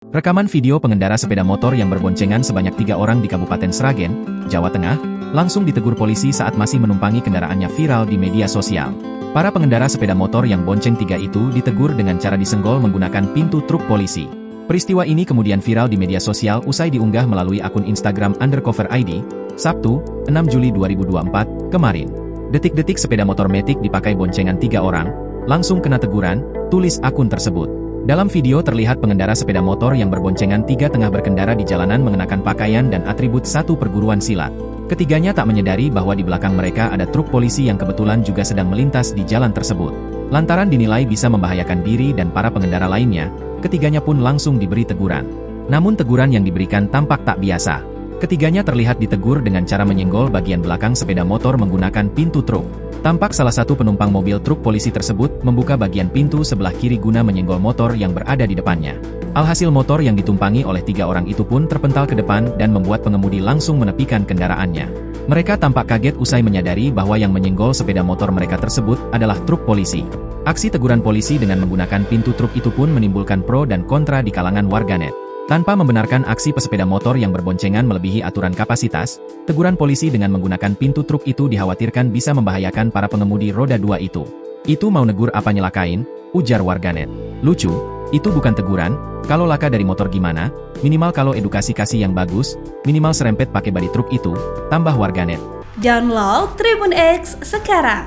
Rekaman video pengendara sepeda motor yang berboncengan sebanyak 3 orang di Kabupaten Sragen, Jawa Tengah, langsung ditegur polisi saat masih menumpangi kendaraannya viral di media sosial. Para pengendara sepeda motor yang bonceng 3 itu ditegur dengan cara disenggol menggunakan pintu truk polisi. Peristiwa ini kemudian viral di media sosial usai diunggah melalui akun Instagram _ID, Sabtu, 6 Juli 2024, kemarin. Detik-detik sepeda motor Matic dipakai boncengan 3 orang, langsung kena teguran, tulis akun tersebut. Dalam video terlihat pengendara sepeda motor yang berboncengan 3 tengah berkendara di jalanan mengenakan pakaian dan atribut satu perguruan silat. Ketiganya tak menyadari bahwa di belakang mereka ada truk polisi yang kebetulan juga sedang melintas di jalan tersebut. Lantaran dinilai bisa membahayakan diri dan para pengendara lainnya, ketiganya pun langsung diberi teguran. Namun teguran yang diberikan tampak tak biasa. Ketiganya terlihat ditegur dengan cara menyenggol bagian belakang sepeda motor menggunakan pintu truk. Tampak salah satu penumpang mobil truk polisi tersebut membuka bagian pintu sebelah kiri guna menyenggol motor yang berada di depannya. Alhasil motor yang ditumpangi oleh 3 orang itu pun terpental ke depan dan membuat pengemudi langsung menepikan kendaraannya. Mereka tampak kaget usai menyadari bahwa yang menyenggol sepeda motor mereka tersebut adalah truk polisi. Aksi teguran polisi dengan menggunakan pintu truk itu pun menimbulkan pro dan kontra di kalangan warganet. Tanpa membenarkan aksi pesepeda motor yang berboncengan melebihi aturan kapasitas, teguran polisi dengan menggunakan pintu truk itu dikhawatirkan bisa membahayakan para pengemudi roda 2 itu. Itu mau negur apa nyelakain? Ujar warganet. Lucu, itu bukan teguran, kalau laka dari motor gimana, minimal kalau edukasi kasih yang bagus, minimal serempet pakai bodi truk itu, tambah warganet. Download Tribun X sekarang,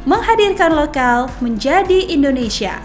menghadirkan lokal menjadi Indonesia.